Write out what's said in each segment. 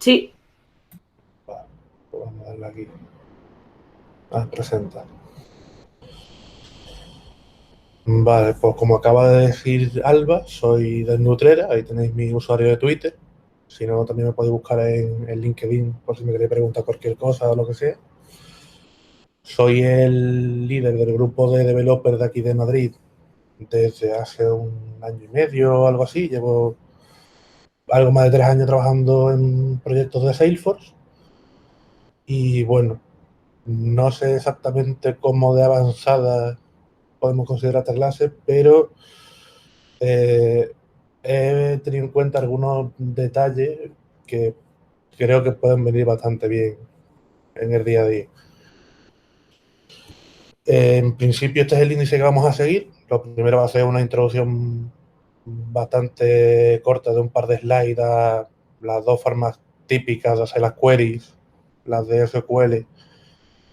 Sí. Vale, pues vamos a darle aquí. Presenta. Vale, pues como acaba de decir Alba, soy de Nutrera, ahí tenéis mi usuario de Twitter. Si no, también me podéis buscar en LinkedIn por si me queréis preguntar cualquier cosa o lo que sea. Soy el líder del grupo de developers de aquí de Madrid desde hace un año y medio o algo así. Llevo algo más de 3 años trabajando en proyectos de Salesforce. Y bueno, no sé exactamente cómo de avanzada podemos considerar esta clase, pero he tenido en cuenta algunos detalles que creo que pueden venir bastante bien en el día a día. En principio este es el índice que vamos a seguir. Lo primero va a ser una introducción bastante corta de un par de slides a las dos formas típicas de hacer las queries, las de SQL,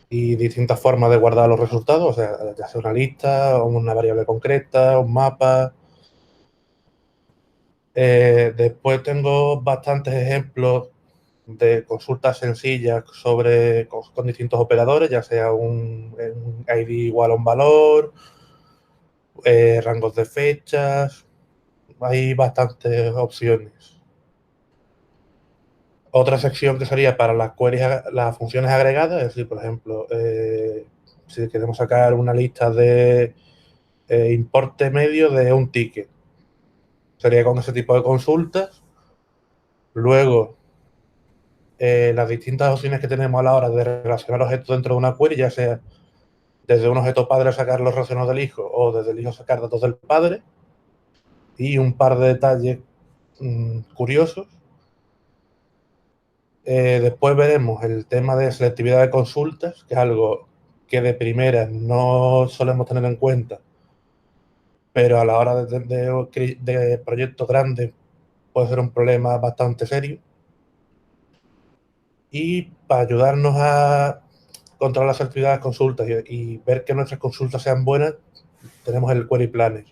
y distintas formas de guardar los resultados, o sea, ya sea una lista, o una variable concreta, un mapa. Después tengo bastantes ejemplos de consultas sencillas con distintos operadores, ya sea un ID igual a un valor, rangos de fechas, hay bastantes opciones. Otra sección que sería para las queries, las funciones agregadas, es decir, por ejemplo, si queremos sacar una lista de importe medio de un ticket, sería con ese tipo de consultas. Luego, las distintas opciones que tenemos a la hora de relacionar objetos dentro de una query, ya sea desde un objeto padre sacar los relacionados del hijo o desde el hijo sacar datos del padre, y un par de detalles curiosos. Después veremos el tema de selectividad de consultas, que es algo que de primera no solemos tener en cuenta, pero a la hora de proyectos grandes puede ser un problema bastante serio. Y para ayudarnos a controlar la selectividad de las consultas y ver que nuestras consultas sean buenas, tenemos el Query Planner.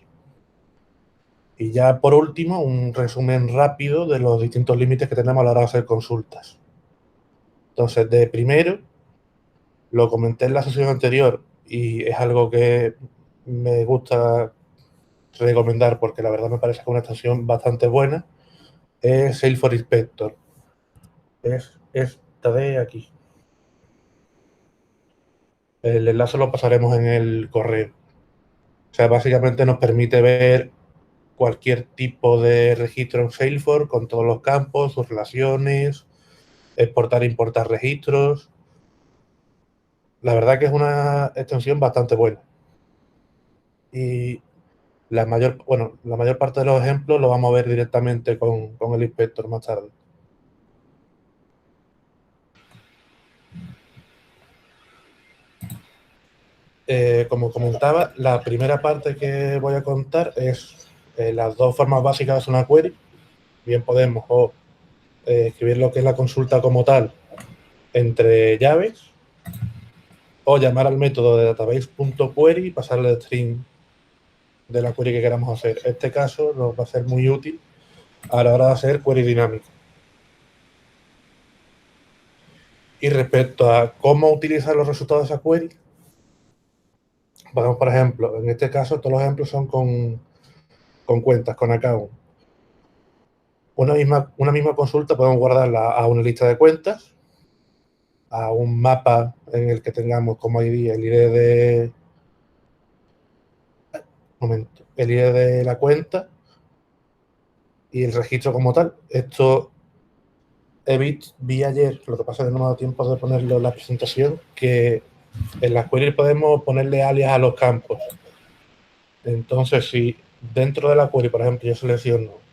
Y ya por último, un resumen rápido de los distintos límites que tenemos a la hora de hacer consultas. Entonces, de primero, lo comenté en la sesión anterior y es algo que me gusta recomendar porque la verdad me parece que es una extensión bastante buena, es Salesforce Inspector. Es esta de aquí. El enlace lo pasaremos en el correo. O sea, básicamente nos permite ver cualquier tipo de registro en Salesforce con todos los campos, sus relaciones, exportar e importar registros. La verdad que es una extensión bastante buena. Y la mayor parte de los ejemplos lo vamos a ver directamente con el inspector más tarde. Como comentaba, la primera parte que voy a contar es las dos formas básicas de hacer una query. Bien podemos escribir lo que es la consulta como tal entre llaves, o llamar al método de database.query y pasarle el string de la query que queramos hacer. Este caso nos va a ser muy útil a la hora de hacer query dinámica. Y respecto a cómo utilizar los resultados de esa query, bueno, por ejemplo, en este caso todos los ejemplos son con cuentas, con account. Una misma consulta podemos guardarla a una lista de cuentas, a un mapa en el que tengamos como ID el ID de la cuenta y el registro como tal. Esto vi ayer, lo que pasa es que no me ha dado tiempo de ponerlo en la presentación, que en las queries podemos ponerle alias a los campos. Entonces, si dentro de la query, por ejemplo, yo selecciono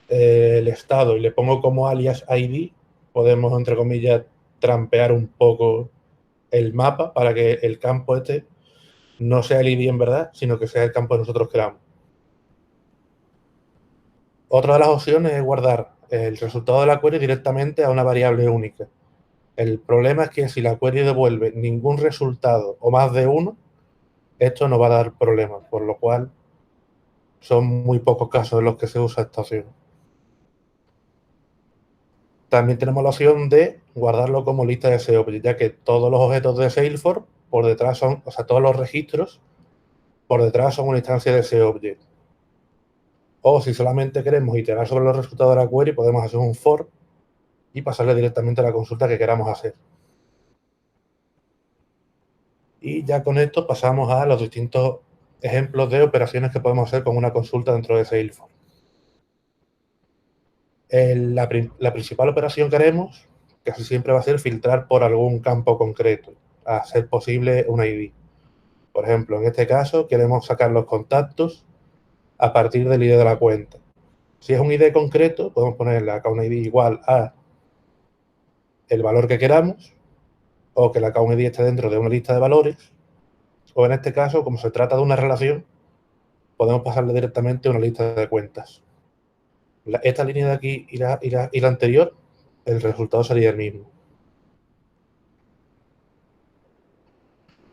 el estado y le pongo como alias ID, podemos, entre comillas, trampear un poco el mapa para que el campo este no sea el ID en verdad, sino que sea el campo que nosotros queramos. Otra de las opciones es guardar el resultado de la query directamente a una variable única. El problema es que si la query devuelve ningún resultado o más de uno, esto no va a dar problemas, por lo cual son muy pocos casos en los que se usa esta opción. También tenemos la opción de guardarlo como lista de SEObject, ya que todos los objetos de Salesforce por detrás son, o sea, todos los registros por detrás son una instancia de SEObject. O si solamente queremos iterar sobre los resultados de la query, podemos hacer un for y pasarle directamente a la consulta que queramos hacer. Y ya con esto pasamos a los distintos ejemplos de operaciones que podemos hacer con una consulta dentro de Salesforce. La principal operación que haremos casi siempre va a ser filtrar por algún campo concreto, a ser posible un ID. Por ejemplo, en este caso queremos sacar los contactos a partir del ID de la cuenta. Si es un ID concreto, podemos poner la account ID igual a el valor que queramos, o que la account ID esté dentro de una lista de valores, o en este caso, como se trata de una relación, podemos pasarle directamente a una lista de cuentas. Esta línea de aquí y la anterior, el resultado sería el mismo.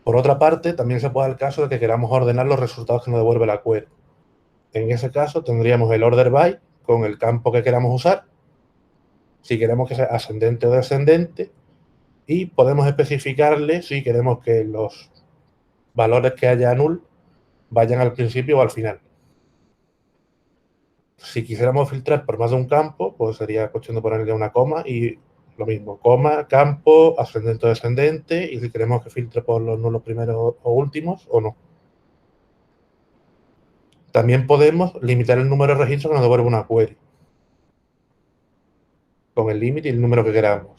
Por otra parte, también se puede dar el caso de que queramos ordenar los resultados que nos devuelve la query. En ese caso, tendríamos el order by con el campo que queramos usar, si queremos que sea ascendente o descendente, y podemos especificarle si queremos que los valores que haya null vayan al principio o al final. Si quisiéramos filtrar por más de un campo, pues sería cuestión de ponerle una coma y lo mismo, coma, campo, ascendente o descendente, y si queremos que filtre por los nulos primeros o últimos o no. También podemos limitar el número de registros que nos devuelve una query, con el límite y el número que queramos.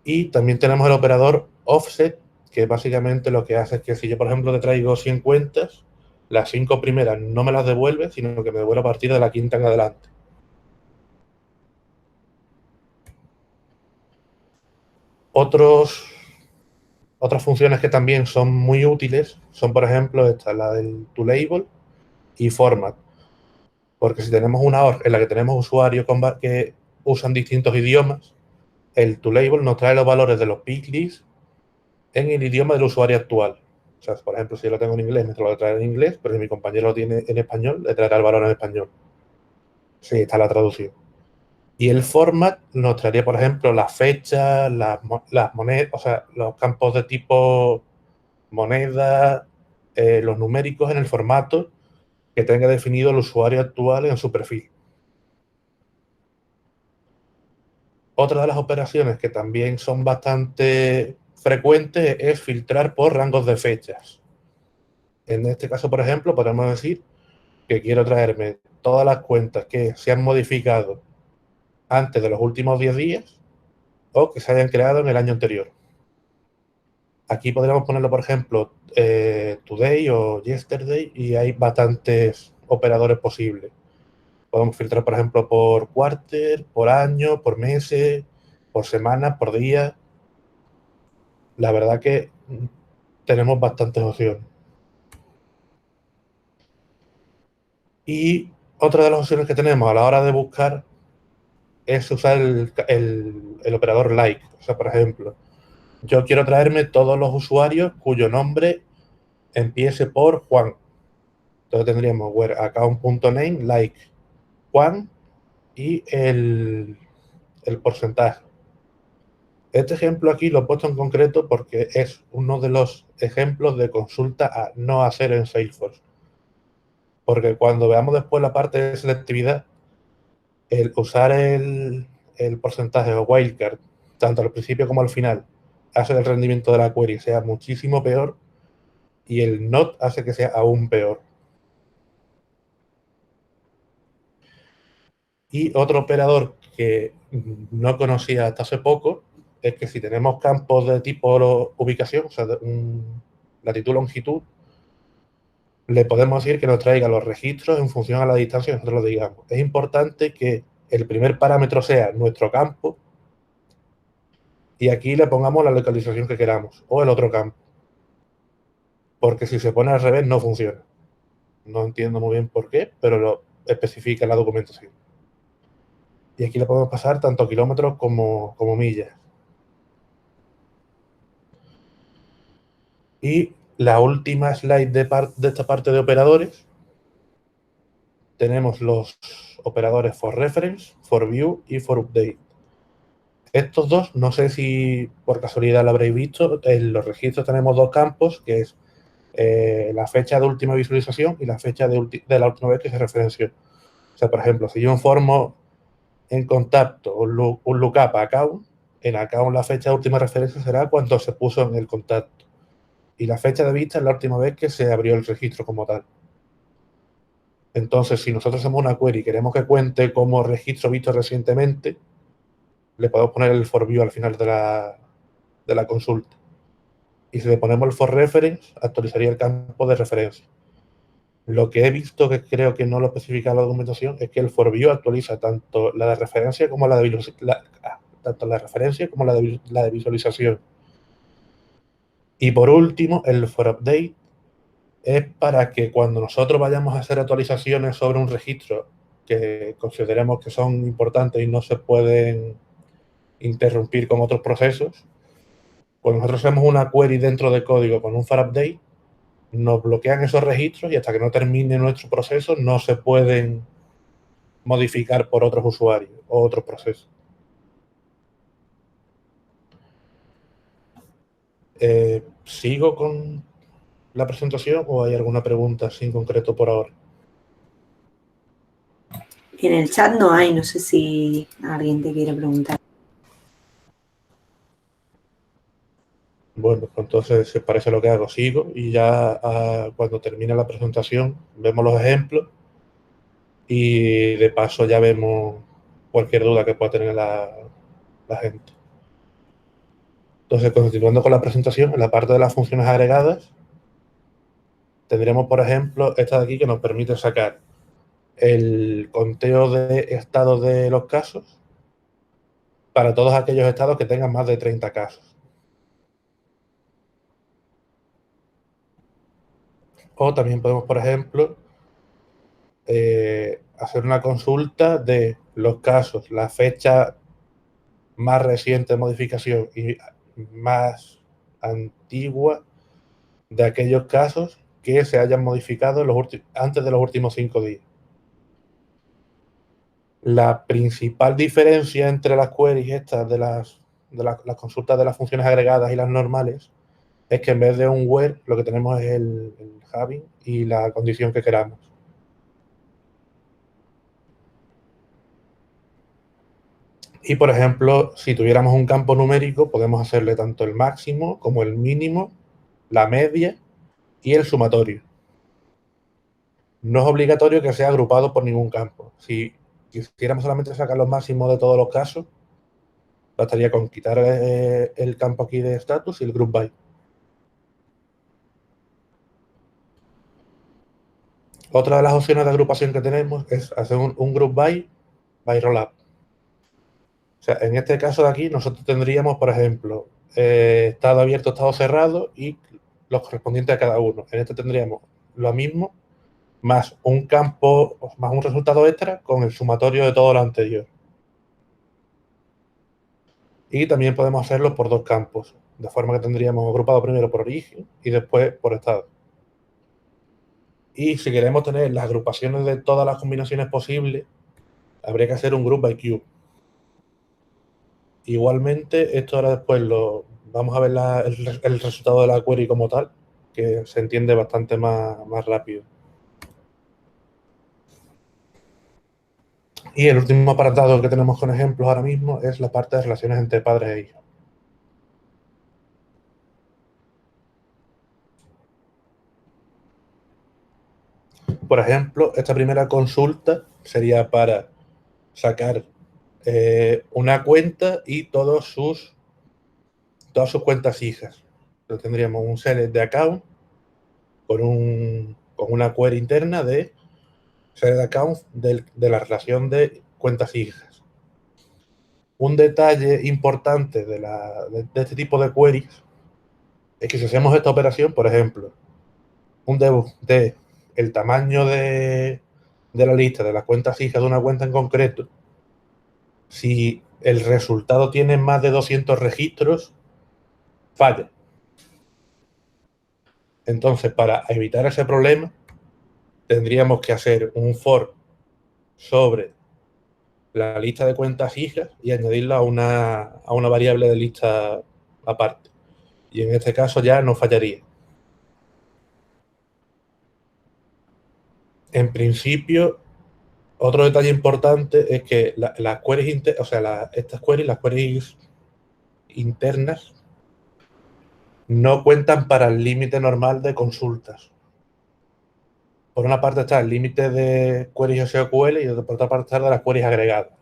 Y también tenemos el operador offset, que básicamente lo que hace es que si yo, por ejemplo, te traigo 100 cuentas, las 5 primeras no me las devuelve, sino que me devuelve a partir de la quinta en adelante. Otras funciones que también son muy útiles son, por ejemplo, esta, la del toLabel y format. Porque si tenemos una org en la que tenemos usuarios que usan distintos idiomas, el toLabel nos trae los valores de los picklists en el idioma del usuario actual. O sea, por ejemplo, si yo lo tengo en inglés, me lo trae en inglés, pero si mi compañero lo tiene en español, le traerá el valor en español. Sí, está la traducción. Y el format nos traería, por ejemplo, las fechas, las monedas, o sea, los campos de tipo moneda, los numéricos en el formato que tenga definido el usuario actual en su perfil. Otra de las operaciones que también son bastante frecuentes es filtrar por rangos de fechas. En este caso, por ejemplo, podemos decir que quiero traerme todas las cuentas que se han modificado antes de los últimos 10 días o que se hayan creado en el año anterior. Aquí podríamos ponerlo, por ejemplo, today o yesterday, y hay bastantes operadores posibles. Podemos filtrar, por ejemplo, por quarter, por año, por meses, por semana, por día. La verdad que tenemos bastantes opciones. Y otra de las opciones que tenemos a la hora de buscar es usar el operador like. O sea, por ejemplo, yo quiero traerme todos los usuarios cuyo nombre empiece por Juan. Entonces tendríamos where account.name like Juan y el porcentaje. Este ejemplo aquí lo he puesto en concreto porque es uno de los ejemplos de consulta a no hacer en Salesforce. Porque cuando veamos después la parte de selectividad, el usar el porcentaje o wildcard, tanto al principio como al final, hace que el rendimiento de la query sea muchísimo peor, y el not hace que sea aún peor. Y otro operador que no conocía hasta hace poco es que si tenemos campos de tipo ubicación, o sea, latitud-longitud, le podemos decir que nos traiga los registros en función a la distancia que nosotros lo digamos. Es importante que el primer parámetro sea nuestro campo y aquí le pongamos la localización que queramos o el otro campo. Porque si se pone al revés no funciona. No entiendo muy bien por qué, pero lo especifica en la documentación. Y aquí le podemos pasar tanto kilómetros como millas. Y la última slide de esta parte de operadores tenemos los operadores forReference, forView y forUpdate. Estos dos, no sé si por casualidad lo habréis visto, en los registros tenemos dos campos, que es la fecha de última visualización y la fecha de la última vez que se referenció. O sea, por ejemplo, si yo informo en contacto un lookup a account, en account la fecha de última referencia será cuando se puso en el contacto. Y la fecha de vista es la última vez que se abrió el registro como tal. Entonces, si nosotros hacemos una query y queremos que cuente como registro visto recientemente, le podemos poner el forView al final de la consulta. Y si le ponemos el forReference, actualizaría el campo de referencia. Lo que he visto, que creo que no lo especifica la documentación, es que el forView actualiza tanto la de referencia como la de visualización. Y por último, el forUpdate es para que cuando nosotros vayamos a hacer actualizaciones sobre un registro que consideremos que son importantes y no se pueden interrumpir con otros procesos, cuando nosotros hacemos una query dentro de código con un forUpdate, nos bloquean esos registros y hasta que no termine nuestro proceso no se pueden modificar por otros usuarios o otros procesos. ¿Sigo con la presentación o hay alguna pregunta así en concreto por ahora? En el chat no hay, no sé si alguien te quiere preguntar. Bueno, pues entonces, si os parece lo que hago, sigo y ya cuando termine la presentación vemos los ejemplos y de paso ya vemos cualquier duda que pueda tener la gente. Entonces, continuando con la presentación, en la parte de las funciones agregadas, tendremos, por ejemplo, esta de aquí que nos permite sacar el conteo de estados de los casos para todos aquellos estados que tengan más de 30 casos. O también podemos, por ejemplo, hacer una consulta de los casos, la fecha más reciente de modificación y más antigua de aquellos casos que se hayan modificado antes de los últimos 5 días. La principal diferencia entre las queries estas de las consultas de las funciones agregadas y las normales es que en vez de un where lo que tenemos es el having y la condición que queramos. Y, por ejemplo, si tuviéramos un campo numérico, podemos hacerle tanto el máximo como el mínimo, la media y el sumatorio. No es obligatorio que sea agrupado por ningún campo. Si quisiéramos solamente sacar los máximos de todos los casos, bastaría con quitar el campo aquí de status y el group by. Otra de las opciones de agrupación que tenemos es hacer un group by rollup. O sea, en este caso de aquí, nosotros tendríamos, por ejemplo, estado abierto, estado cerrado y los correspondientes a cada uno. En este tendríamos lo mismo, más un campo, más un resultado extra con el sumatorio de todo lo anterior. Y también podemos hacerlo por dos campos, de forma que tendríamos agrupado primero por origen y después por estado. Y si queremos tener las agrupaciones de todas las combinaciones posibles, habría que hacer un group by queue. Igualmente, esto ahora después vamos a ver el resultado de la query como tal, que se entiende bastante más rápido. Y el último apartado que tenemos con ejemplos ahora mismo es la parte de relaciones entre padres e hijos. Por ejemplo, esta primera consulta sería para sacar una cuenta y todas sus cuentas hijas. Entonces tendríamos un select de account con una query interna de select account de la relación de cuentas hijas. Un detalle importante de este tipo de queries es que si hacemos esta operación, por ejemplo, un debug de el tamaño de la lista de las cuentas hijas de una cuenta en concreto, si el resultado tiene más de 200 registros, falla. Entonces, para evitar ese problema, tendríamos que hacer un for sobre la lista de cuentas hijas y añadirla a una variable de lista aparte. Y en este caso ya no fallaría. En principio, otro detalle importante es que las queries, estas queries, las queries internas, no cuentan para el límite normal de consultas. Por una parte está el límite de queries SQL y por otra parte está de las queries agregadas.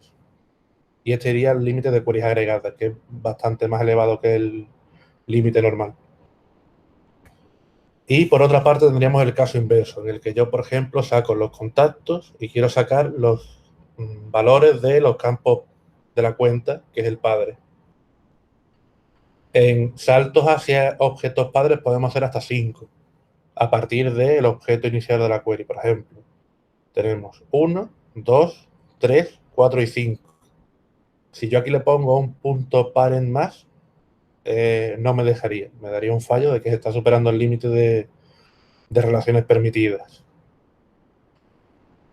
Y este sería el límite de queries agregadas, que es bastante más elevado que el límite normal. Y por otra parte tendríamos el caso inverso, en el que yo, por ejemplo, saco los contactos y quiero sacar los valores de los campos de la cuenta, que es el padre. En saltos hacia objetos padres podemos hacer hasta 5, a partir del objeto inicial de la query, por ejemplo. Tenemos 1, 2, 3, 4 y 5. Si yo aquí le pongo un punto parent más, no me dejaría. Me daría un fallo de que se está superando el límite de relaciones permitidas.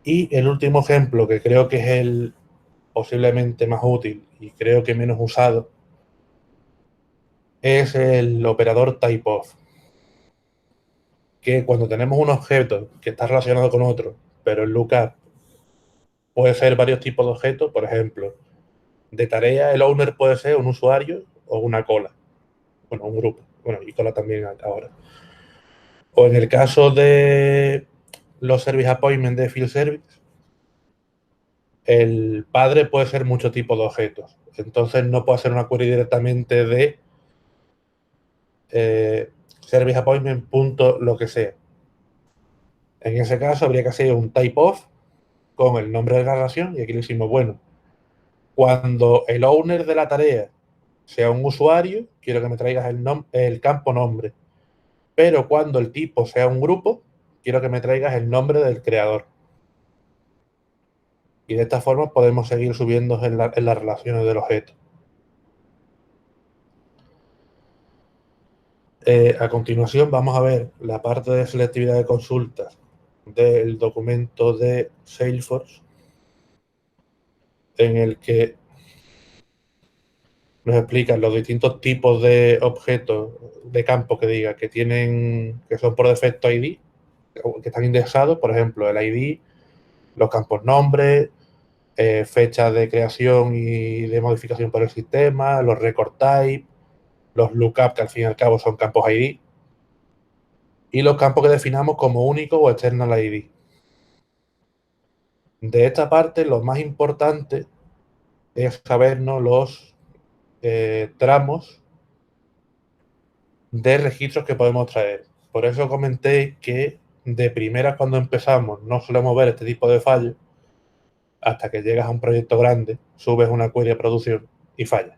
Y el último ejemplo, que creo que es el posiblemente más útil y creo que menos usado, es el operador typeof. Que cuando tenemos un objeto que está relacionado con otro, pero el lookup puede ser varios tipos de objetos, por ejemplo, de tarea el owner puede ser un usuario o una cola. Bueno, un grupo. Bueno, y cola también ahora. O en el caso de los service appointment de field service, el padre puede ser muchos tipos de objetos. Entonces no puede hacer una query directamente de service appointment punto lo que sea. En ese caso habría que hacer un typeof con el nombre de la relación y aquí le decimos, bueno, cuando el owner de la tarea sea un usuario, quiero que me traigas el campo nombre. Pero cuando el tipo sea un grupo, quiero que me traigas el nombre del creador. Y de esta forma podemos seguir subiendo en las relaciones del objeto. A continuación vamos a ver la parte de selectividad de consultas del documento de Salesforce, en el que nos explican los distintos tipos de objetos de campo que diga que son por defecto ID, que están indexados, por ejemplo, el ID, los campos nombres, fechas de creación y de modificación por el sistema, los record type, los lookup, que al fin y al cabo son campos ID, y los campos que definamos como único o external ID. De esta parte, lo más importante es sabernos los tramos de registros que podemos traer. Por eso comenté que de primeras cuando empezamos no solemos ver este tipo de fallos hasta que llegas a un proyecto grande, subes una query a producción y falla.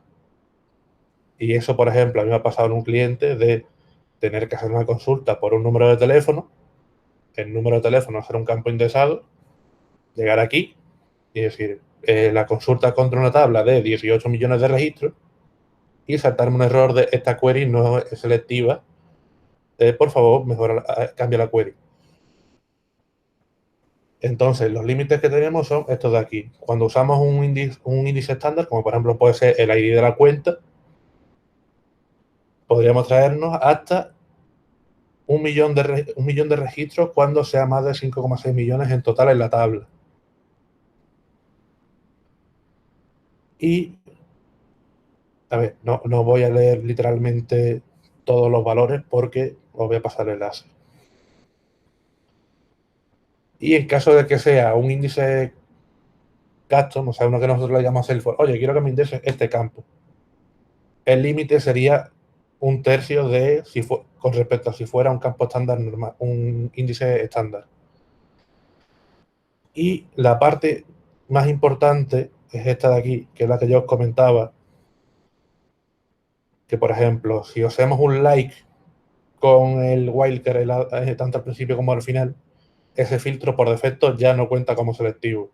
Y eso, por ejemplo, a mí me ha pasado en un cliente de tener que hacer una consulta por un número de teléfono, el número de teléfono será un campo indexado, llegar aquí y decir, la consulta contra una tabla de 18 millones de registros y saltarme un error de esta query no es selectiva, por favor, cambia la query. Entonces, los límites que tenemos son estos de aquí. Cuando usamos un índice estándar, como por ejemplo puede ser el ID de la cuenta, podríamos traernos hasta un millón de registros cuando sea más de 5,6 millones en total en la tabla. Y, a ver, no voy a leer literalmente todos los valores porque os voy a pasar el enlace. Y en caso de que sea un índice custom, o sea, uno que nosotros le llamamos Salesforce, oye, quiero que me indexe este campo. El límite sería un tercio de con respecto a si fuera un campo estándar normal, un índice estándar. Y la parte más importante es esta de aquí, que es la que yo os comentaba, que por ejemplo, si hacemos un like con el wildcard tanto al principio como al final, ese filtro por defecto ya no cuenta como selectivo.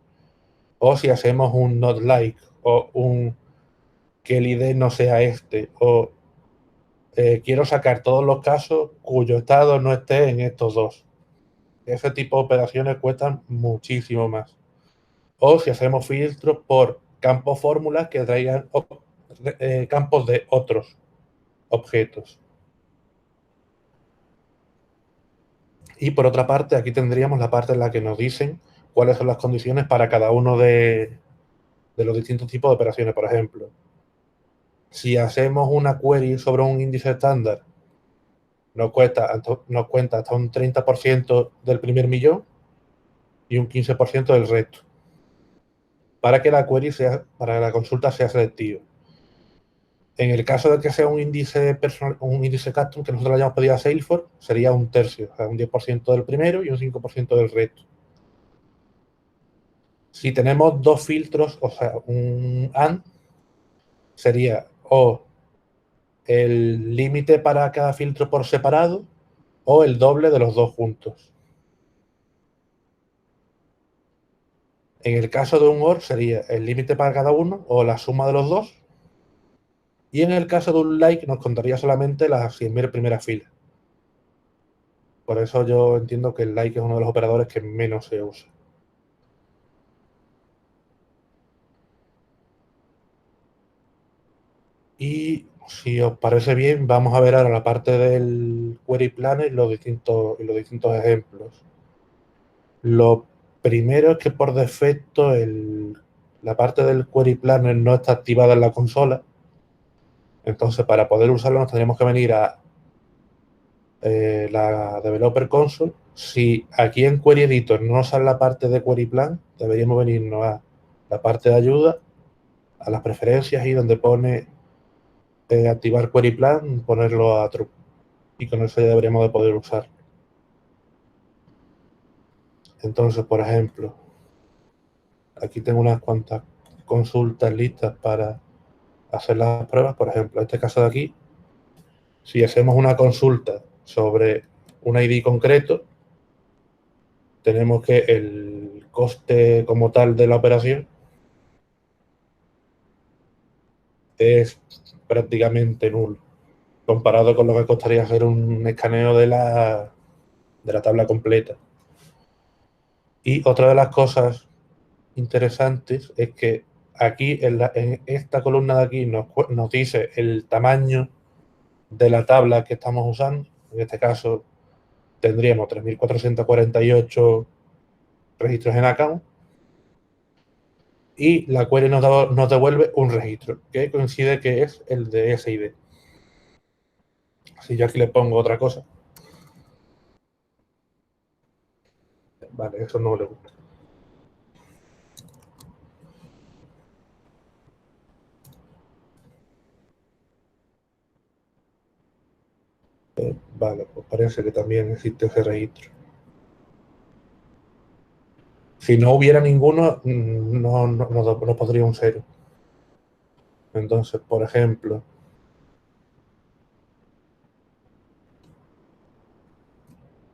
O si hacemos un not like o un que el ID no sea este, o quiero sacar todos los casos cuyo estado no esté en estos dos. Ese tipo de operaciones cuestan muchísimo más. o si hacemos filtros por campos fórmulas que traigan campos de otros objetos. Y por otra parte, aquí tendríamos la parte en la que nos dicen cuáles son las condiciones para cada uno de los distintos tipos de operaciones. Por ejemplo, si hacemos una query sobre un índice estándar, nos cuenta hasta un 30% del primer millón y un 15% del resto, para que para que la consulta sea selectiva. En el caso de que sea un índice personal, un índice custom que nosotros le hayamos pedido a Salesforce, sería un tercio, o sea, un 10% del primero y un 5% del resto. Si tenemos dos filtros, o sea, un AND, sería o el límite para cada filtro por separado o el doble de los dos juntos. En el caso de un OR sería el límite para cada uno o la suma de los dos. Y en el caso de un like nos contaría solamente las 100.000 primeras filas. Por eso yo entiendo que el like es uno de los operadores que menos se usa. Y si os parece bien, vamos a ver ahora la parte del Query Planner y los distintos ejemplos. Lo primero es que por defecto la parte del Query Planner no está activada en la consola. Entonces, para poder usarlo nos tendríamos que venir a la Developer Console. Si aquí en Query Editor no sale la parte de Query Plan, deberíamos venirnos a la parte de ayuda, a las preferencias y donde pone activar Query Plan, ponerlo a True. Y con eso ya deberíamos de poder usar. Entonces, por ejemplo, aquí tengo unas cuantas consultas listas para hacer las pruebas. Por ejemplo, en este caso de aquí, si hacemos una consulta sobre un ID concreto, tenemos que el coste como tal de la operación es prácticamente nulo, comparado con lo que costaría hacer un escaneo de la tabla completa. Y otra de las cosas interesantes es que aquí, en esta columna de aquí, nos dice el tamaño de la tabla que estamos usando. En este caso, tendríamos 3.448 registros en account. Y la query nos devuelve un registro, que coincide que es el de ese ID. Si yo aquí le pongo otra cosa. Vale, eso no le gusta. Vale, pues parece que también existe ese registro. Si no hubiera ninguno, no podría un cero. Entonces, por ejemplo,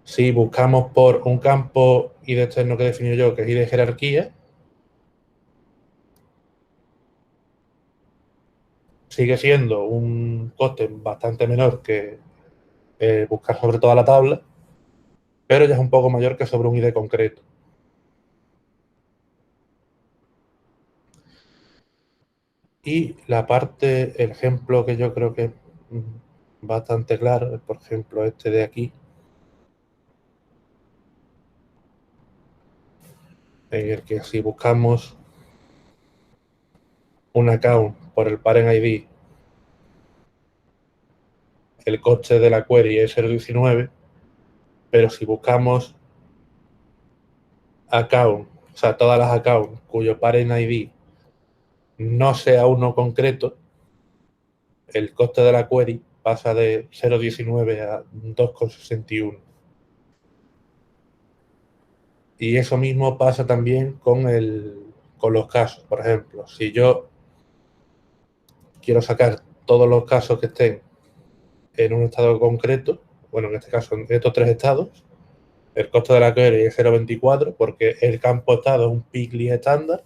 si buscamos por un campo ID externo que defino yo, que es ID jerarquía, sigue siendo un coste bastante menor que buscar sobre toda la tabla, pero ya es un poco mayor que sobre un ID concreto. Y el ejemplo que yo creo que es bastante claro es, por ejemplo, este de aquí, en el que si buscamos un account por el parent ID, el coste de la query es 0,19, pero si buscamos account, o sea, todas las accounts cuyo parent ID no sea uno concreto, el coste de la query pasa de 0,19 a 2,61. Y eso mismo pasa también con los casos. Por ejemplo, si yo quiero sacar todos los casos que estén en un estado concreto, bueno, en este caso en estos tres estados, el coste de la query es 0,24 porque el campo estado es un pick estándar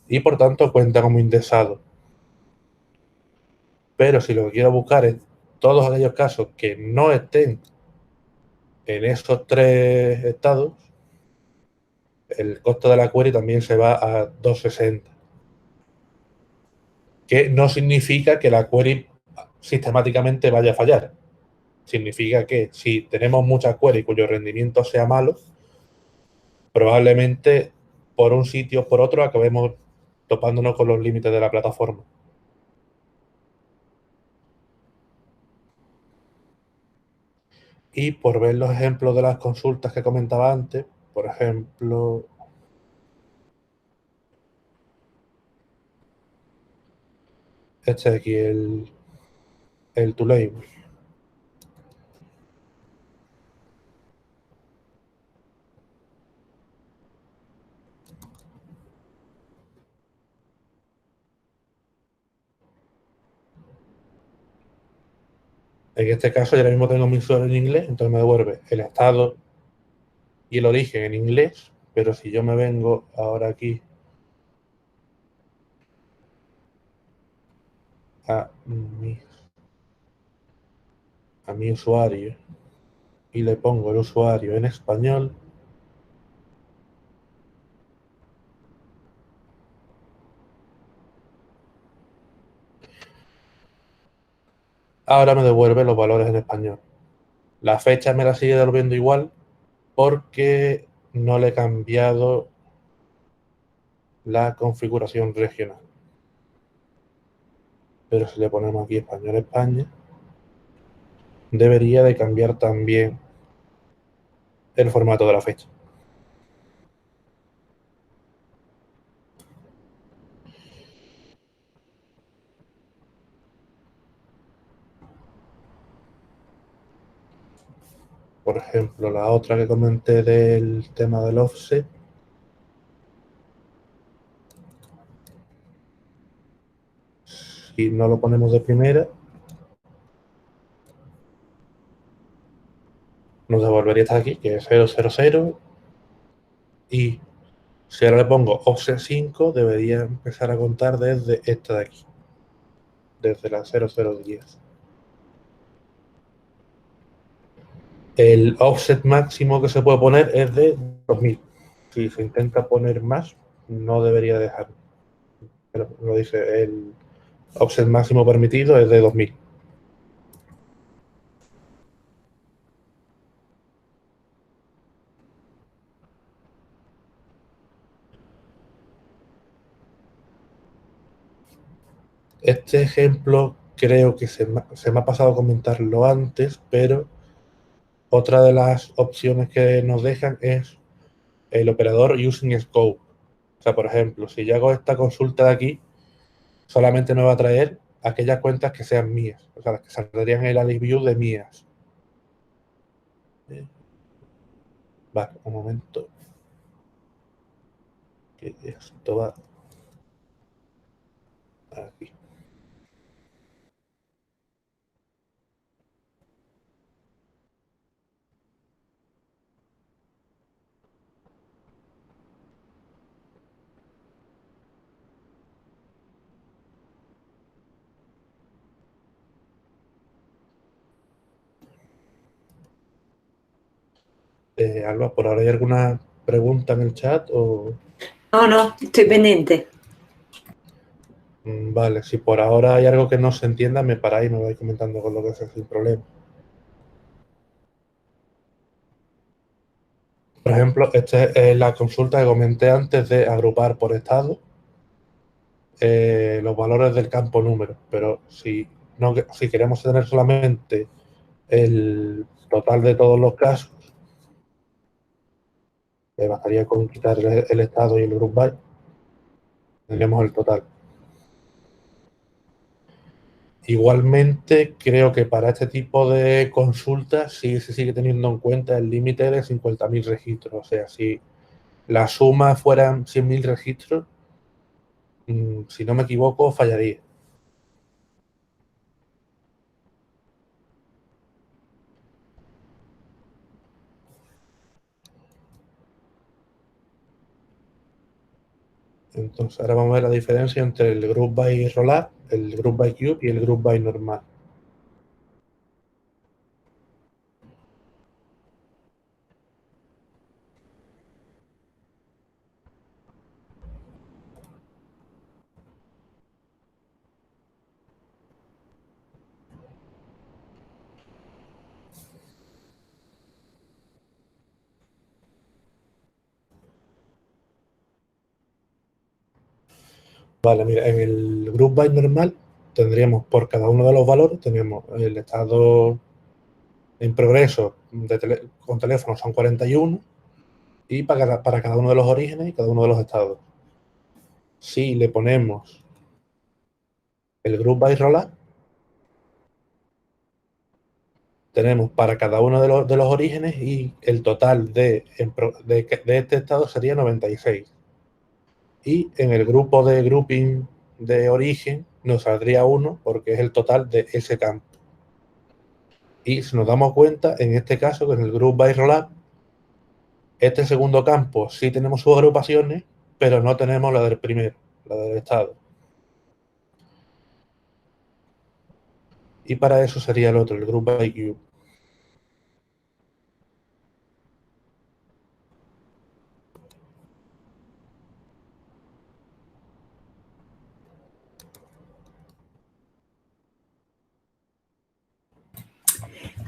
y por tanto cuenta como indexado. Pero si lo que quiero buscar es todos aquellos casos que no estén en esos tres estados, el costo de la query también se va a 260. Que no significa que la query sistemáticamente vaya a fallar. Significa que si tenemos muchas queries cuyo rendimiento sea malo, probablemente por un sitio o por otro acabemos topándonos con los límites de la plataforma. Y por ver los ejemplos de las consultas que comentaba antes, por ejemplo, este de aquí, el ToLabel. En este caso, yo ahora mismo tengo mi usuario en inglés, entonces me devuelve el estado y el origen en inglés, pero si yo me vengo ahora aquí a mi, a mi usuario y le pongo el usuario en español, ahora me devuelve los valores en español. La fecha me la sigue devolviendo igual porque no le he cambiado la configuración regional. Pero si le ponemos aquí español España, debería de cambiar también el formato de la fecha. Por ejemplo, la otra que comenté del tema del offset, si no lo ponemos de primera, nos devolvería esta de aquí, que es 000, y si ahora le pongo offset 5, debería empezar a contar desde esta de aquí, desde la 0010. El offset máximo que se puede poner es de 2000. Si se intenta poner más, no debería dejar. Pero lo dice, el offset máximo permitido es de 2000. Este ejemplo creo que se me ha pasado a comentarlo antes, pero otra de las opciones que nos dejan es el operador using scope. O sea, por ejemplo, si yo hago esta consulta de aquí, solamente me va a traer aquellas cuentas que sean mías, o sea, las que saldrían en el alice view de mías. Vale, un momento, que esto va aquí. Alba, ¿por ahora hay alguna pregunta en el chat? O... No, estoy pendiente. Vale, si por ahora hay algo que no se entienda, me paráis y me vais comentando con lo que sea sin problema. Por ejemplo, esta es la consulta que comenté antes de agrupar por estado los valores del campo número, pero si, no, si queremos tener solamente el total de todos los casos, bastaría con quitar el estado y el group by, tendríamos el total. Igualmente, creo que para este tipo de consultas sí se sigue teniendo en cuenta el límite de 50.000 registros. O sea, si la suma fueran 100.000 registros, si no me equivoco, fallaría. Entonces, ahora vamos a ver la diferencia entre el group by rollup, el group by cube y el group by normal. Vale, mira, en el group by normal tendríamos por cada uno de los valores, tenemos el estado en progreso con teléfono son 41 y para cada uno de los orígenes y cada uno de los estados. Si le ponemos el group by rollup, tenemos para cada uno de los orígenes y el total de este estado sería 96. Y en el grupo de grouping de origen nos saldría 1 porque es el total de ese campo. Y si nos damos cuenta, en este caso, con el group by rollup, este segundo campo sí tenemos sus agrupaciones, pero no tenemos la del primero, la del estado. Y para eso sería el otro, el group by queue.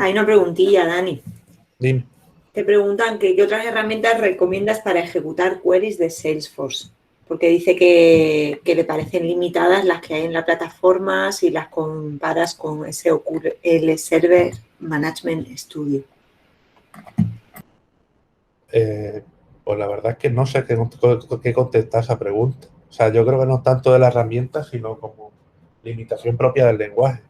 Hay una preguntilla, Dani. Dime. Te preguntan qué otras herramientas recomiendas para ejecutar queries de Salesforce, porque dice que le parecen limitadas las que hay en la plataforma si las comparas con el Server Management Studio. Pues la verdad es que no sé qué contestar a esa pregunta. O sea, yo creo que no es tanto de la herramienta, sino como limitación propia del lenguaje.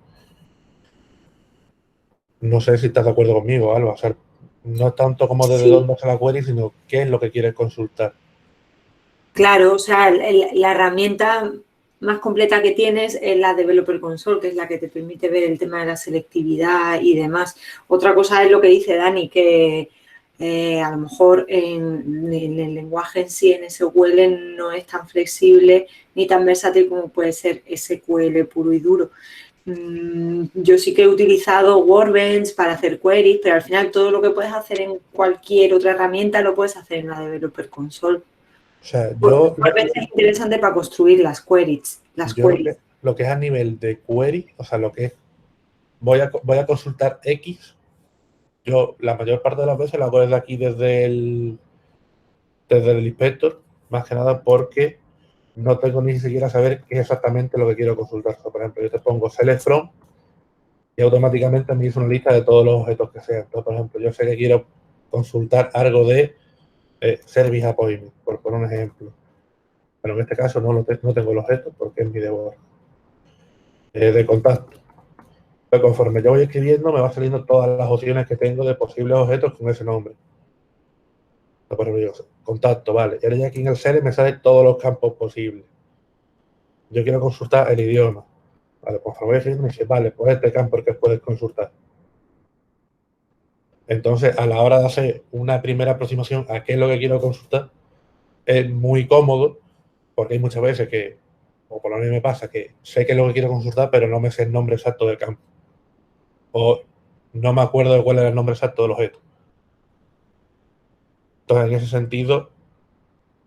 No sé si estás de acuerdo conmigo, Alba. O sea, no es tanto como desde dónde hace la query, sino qué es lo que quieres consultar. Claro, o sea, la herramienta más completa que tienes es la Developer Console, que es la que te permite ver el tema de la selectividad y demás. Otra cosa es lo que dice Dani, que a lo mejor en el lenguaje en sí, en SQL, no es tan flexible ni tan versátil como puede ser SQL puro y duro. Yo sí que he utilizado Workbench para hacer queries, pero al final todo lo que puedes hacer en cualquier otra herramienta lo puedes hacer en la Developer Console. O sea, yo Workbench es interesante para construir las queries. Lo que es a nivel de query, o sea, lo que es voy a consultar X, yo la mayor parte de las veces lo hago desde aquí, desde el inspector, más que nada porque no tengo ni siquiera saber qué es exactamente lo que quiero consultar. O sea, por ejemplo, yo te pongo select from y automáticamente me hizo una lista de todos los objetos que sean. Entonces, por ejemplo, yo sé que quiero consultar algo de service appointment, por poner un ejemplo. Pero en este caso no tengo el objeto porque es mi deber de contacto. Pero conforme yo voy escribiendo, me va saliendo todas las opciones que tengo de posibles objetos con ese nombre. Por ejemplo, contacto, vale. Y ahora ya aquí en el series me salen todos los campos posibles. Yo quiero consultar el idioma. Vale, pues voy escribiendo y me dice, vale, pues este campo el que puedes consultar. Entonces, a la hora de hacer una primera aproximación a qué es lo que quiero consultar, es muy cómodo, porque hay muchas veces que, o por lo menos me pasa, que sé qué es lo que quiero consultar, pero no me sé el nombre exacto del campo. O no me acuerdo de cuál era el nombre exacto del objeto. Entonces, en ese sentido,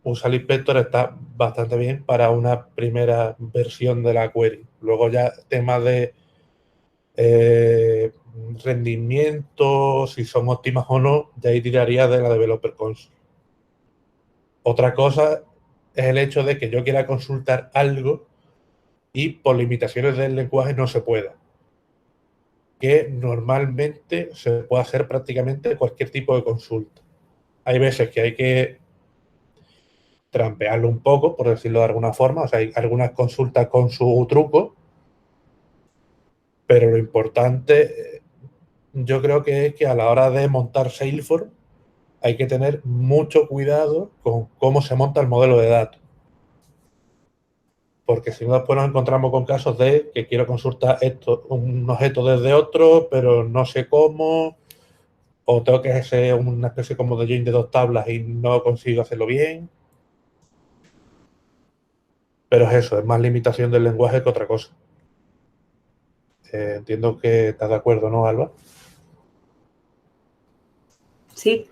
Usar Inspector está bastante bien para una primera versión de la query. Luego ya temas de rendimiento, si son óptimas o no, de ahí tiraría de la Developer Console. Otra cosa es el hecho de que yo quiera consultar algo y por limitaciones del lenguaje no se pueda. Que normalmente se puede hacer prácticamente cualquier tipo de consulta. Hay veces que hay que trampearlo un poco, por decirlo de alguna forma. O sea, hay algunas consultas con su truco, pero lo importante yo creo que es que a la hora de montar Salesforce hay que tener mucho cuidado con cómo se monta el modelo de datos. Porque si no, después nos encontramos con casos de que quiero consultar un objeto desde otro, pero no sé cómo, o tengo que hacer una especie como de join de dos tablas y no consigo hacerlo bien. Pero es eso, es más limitación del lenguaje que otra cosa. Entiendo que estás de acuerdo, ¿no, Alba? Sí.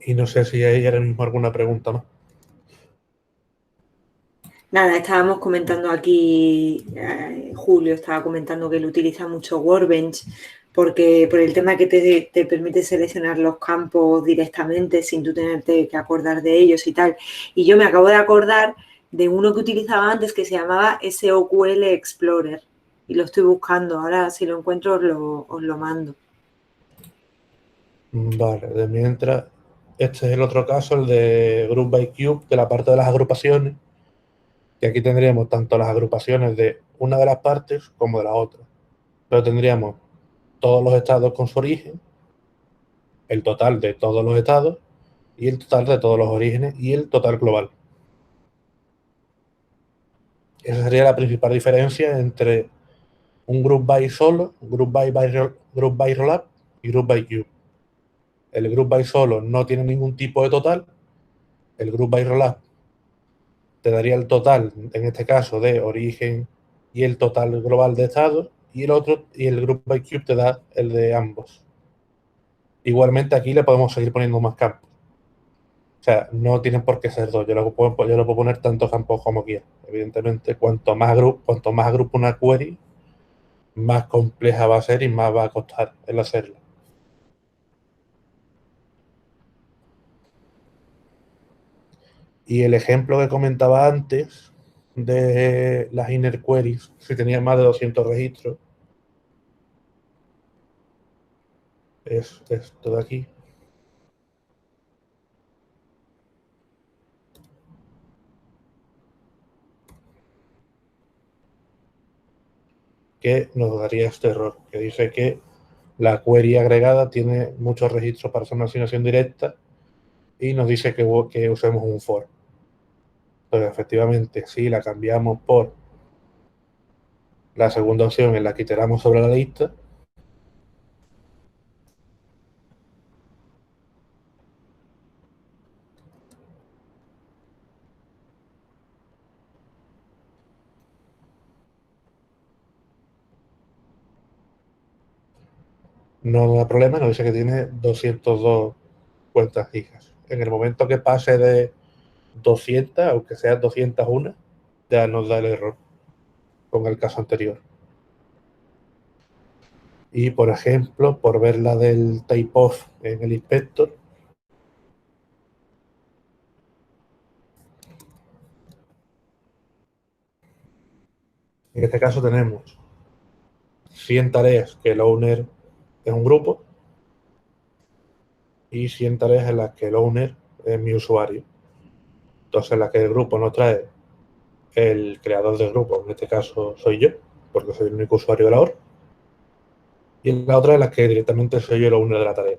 Y no sé si hay ahora mismo alguna pregunta más. Nada, estábamos comentando aquí, Julio estaba comentando que él utiliza mucho Workbench porque por el tema que te permite seleccionar los campos directamente sin tú tenerte que acordar de ellos y tal. Y yo me acabo de acordar de uno que utilizaba antes que se llamaba SOQL Explorer y lo estoy buscando. Ahora si lo encuentro os lo mando. Vale, de mientras, este es el otro caso, el de Group by Cube, de la parte de las agrupaciones, que aquí tendríamos tanto las agrupaciones de una de las partes como de la otra. Pero tendríamos todos los estados con su origen, el total de todos los estados y el total de todos los orígenes y el total global. Esa sería la principal diferencia entre un group by solo, group by rollup y group by cube. El group by solo no tiene ningún tipo de total. El group by rollup te daría el total, en este caso, de origen y el total global de estados, y el otro, y el group by cube te da el de ambos. Igualmente aquí le podemos seguir poniendo más campos. O sea, no tienen por qué ser dos. Yo lo puedo poner tantos campos como quiera. Evidentemente, cuanto más agrupo una query, más compleja va a ser y más va a costar el hacerla. Y el ejemplo que comentaba antes de las inner queries, si tenía más de 200 registros, es esto de aquí. Que nos daría este error, que dice que la query agregada tiene muchos registros para hacer una asignación directa y nos dice que usemos un for. Entonces, efectivamente, si la cambiamos por la segunda opción en la que iteramos sobre la lista, no nos da problema, nos dice que tiene 202 cuentas gigas. En el momento que pase de 200, aunque sea 201, ya nos da el error con el caso anterior. Y, por ejemplo, por ver la del typeof en el inspector, en este caso tenemos 100 tareas que el owner es un grupo y 100 tareas en las que el owner es mi usuario. Entonces, en las que el grupo nos trae el creador del grupo, en este caso soy yo, porque soy el único usuario de la OR, y en la otra en las que directamente soy yo el owner de la tarea.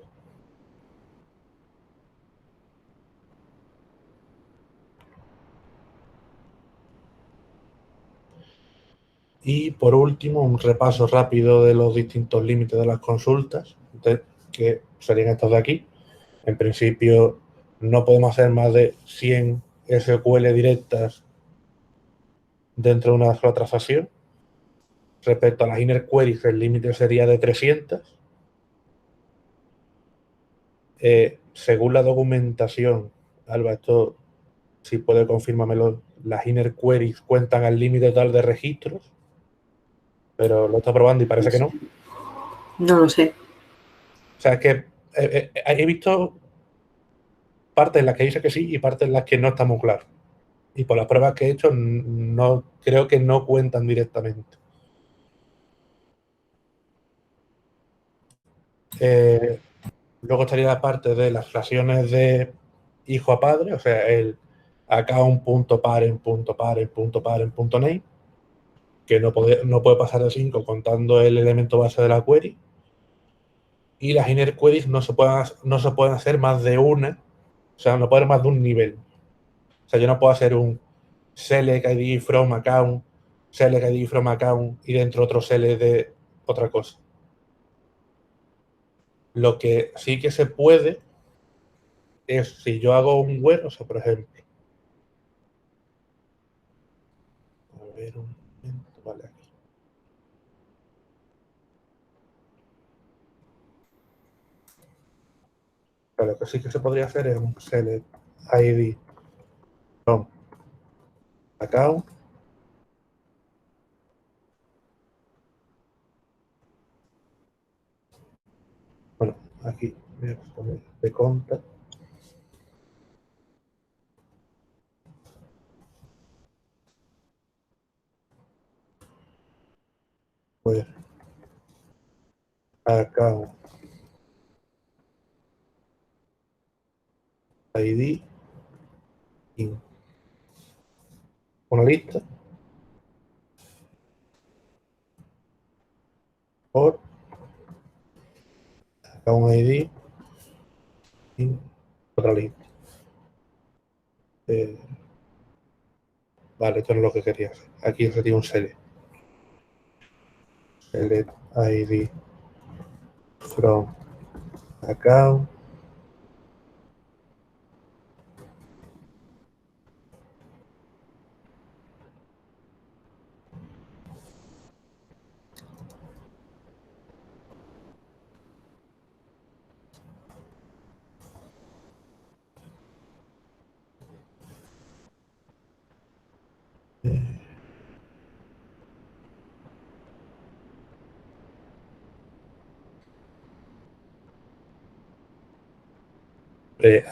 Y por último, un repaso rápido de los distintos límites de las consultas, que serían estos de aquí. En principio, no podemos hacer más de 100 SQL directas dentro de una sola transacción. Respecto a las inner queries, el límite sería de 300. Según la documentación, Alba, esto si puede confirmármelo, las inner queries cuentan al límite total de registros, pero lo está probando y parece que no. No lo sé. O sea, es que he visto partes en las que dice que sí y partes en las que no está muy claro. Y por las pruebas que he hecho, no creo que no cuentan directamente. Luego estaría la parte de las relaciones de hijo a padre, o sea, el account.parent.parent.parent.name, que no puede pasar de 5 contando el elemento base de la query. Y las inner queries no se pueden hacer más de una, o sea, no puede haber más de un nivel. O sea, yo no puedo hacer un select ID from account, select ID from account y dentro otro select de otra cosa. Lo que sí que se puede es, si yo hago un where, o sea, por ejemplo, a ver un momento, vale, aquí. Pero lo que sí que se podría hacer es un select ID from account aquí voy a poner de conta. Pues acá ID y una lista por acá un ID y otra lista. Vale, esto no es lo que quería hacer. Aquí sería un select. Select ID from account.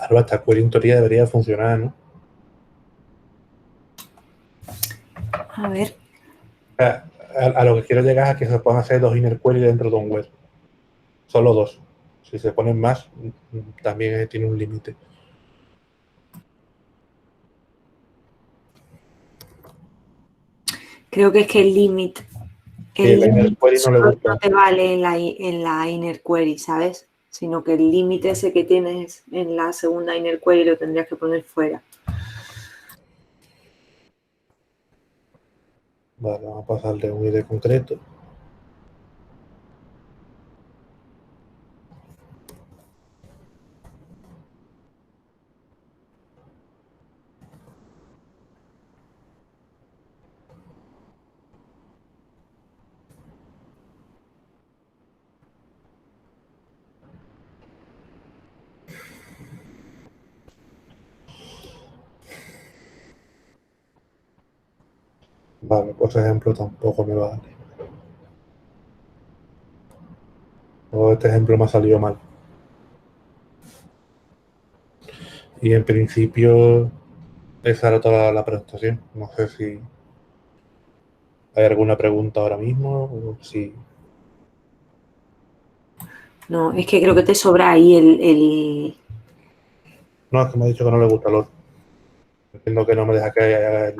Alba, esta query en teoría debería funcionar, ¿no? A ver. A lo que quiero llegar es a que se puedan hacer 2 inner query dentro de un web. Solo 2. Si se ponen más, también tiene un límite. Creo que es que el limit La inner query no le solo gusta. no te vale en la inner query, ¿sabes? Sino que el límite ese que tienes en la segunda inner query lo tendrías que poner fuera. Vale, vamos a pasarle un ID concreto. Vale, pues ejemplo tampoco me vale. O este ejemplo me ha salido mal. Y en principio esa era toda la presentación. No sé si hay alguna pregunta ahora mismo o si... No, es que creo que te sobra ahí el... No, es que me ha dicho que no le gusta LOL. Entiendo que no me deja que haga el...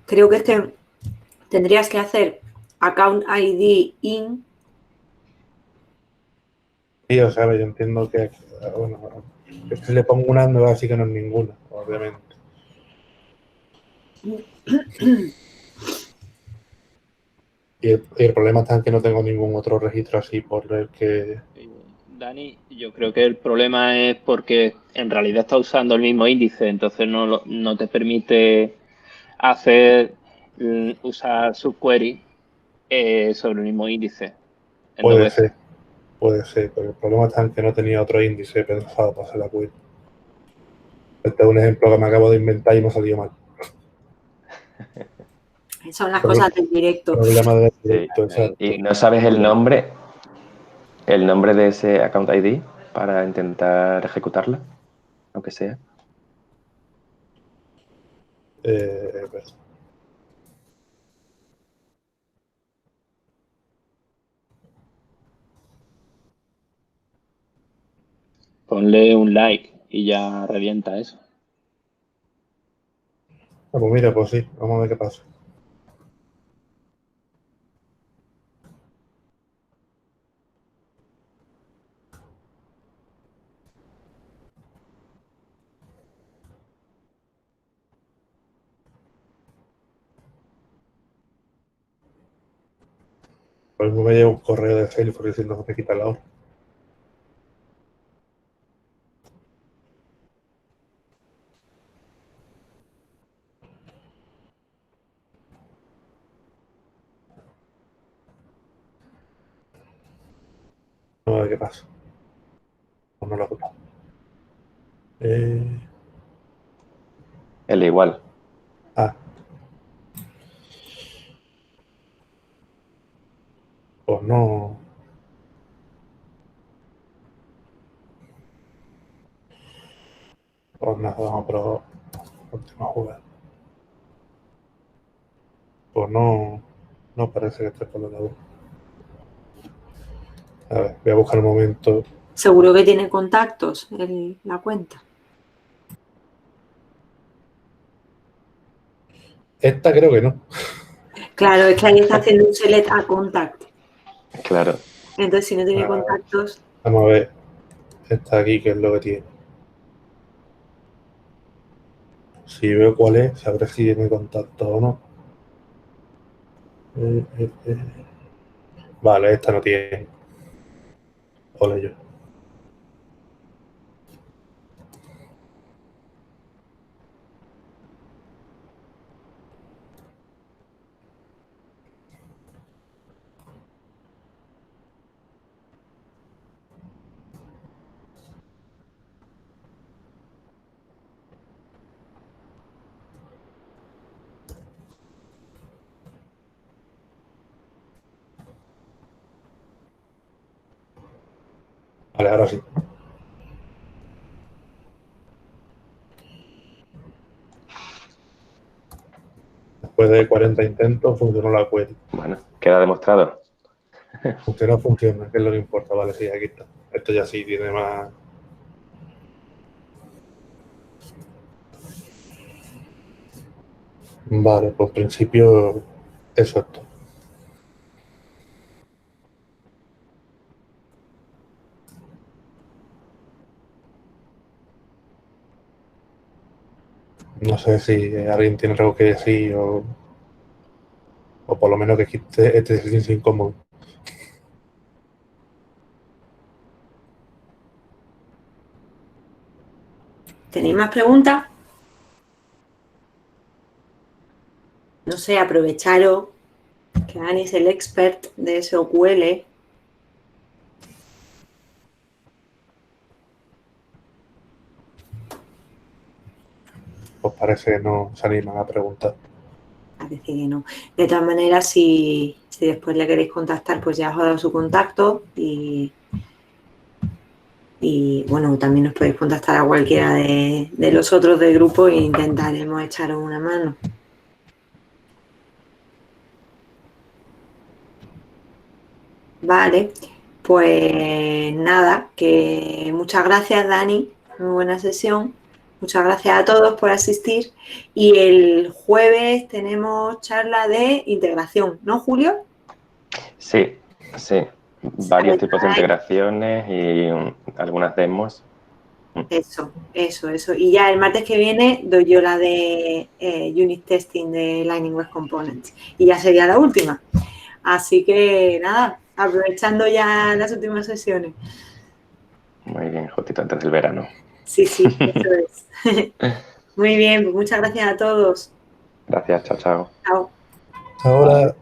Creo que es que tendrías que hacer account ID in. Sí, o sea, yo entiendo que... Bueno, si le pongo una me va a decir que no es ninguna, obviamente. Y el problema está en que no tengo ningún otro registro así por el que... Dani, yo creo que el problema es porque en realidad está usando el mismo índice, entonces no te permite hacer usar subquery sobre el mismo índice en dos veces. Puede ser, pero el problema está en que no tenía otro índice pensado para hacer la query. Este es un ejemplo que me acabo de inventar y me ha salido mal. Son las cosas del directo. Problema del Sí. directo, exacto. ¿Y no sabes el nombre de ese account ID para intentar ejecutarla? Aunque sea. Pues, Ponle un like y ya revienta eso. pues mira, pues sí, vamos a ver qué pasa. Pues me llega un correo de Salesforce diciendo que me quita la hora. Vamos a ver qué pasa. Pues no lo he ocupado. El igual. Ah. Pues no. Pues nada, vamos a probar última jugada. Pues no, no parece que esté por la labor. A ver, voy a buscar un momento. Seguro que tiene contactos la cuenta. Esta creo que no. Claro, es que ahí está haciendo un select a contact. Claro. Entonces, si no tiene Ah. contactos, Vamos a ver. Esta aquí, que es lo que tiene. Si veo cuál es, sabré si tiene contacto o no. Vale, esta no tiene. Ole yo. Vale, ahora sí. Después de 40 intentos funcionó la query. Bueno, queda demostrado. Funciona, que es lo que importa. Vale, sí, aquí está. Esto ya sí tiene más. Vale, pues en principio eso es todo. No sé si alguien tiene algo que decir o por lo menos que quite este ejercicio incómodo. ¿tenéis más preguntas? No sé, aprovecharos que Dani es el expert de SQL. Pues parece que no se animan a preguntar. Parece que no. De todas maneras, si después le queréis contactar, pues ya os he dado su contacto y bueno, también os podéis contactar a cualquiera de los otros del grupo e intentaremos echaros una mano. Vale, pues nada, que muchas gracias, Dani, muy buena sesión. Muchas gracias a todos por asistir y el jueves tenemos charla de integración, ¿no, Julio? Sí, sí. Varios tipos de integraciones y algunas demos. Eso. Y ya el martes que viene doy yo la de Unit Testing de Lightning Web Components y ya sería la última. Así que nada, aprovechando ya las últimas sesiones. Muy bien, justito antes del verano. Sí, eso es. Muy bien, pues muchas gracias a todos. Gracias, chao, chao. Chao. Ahora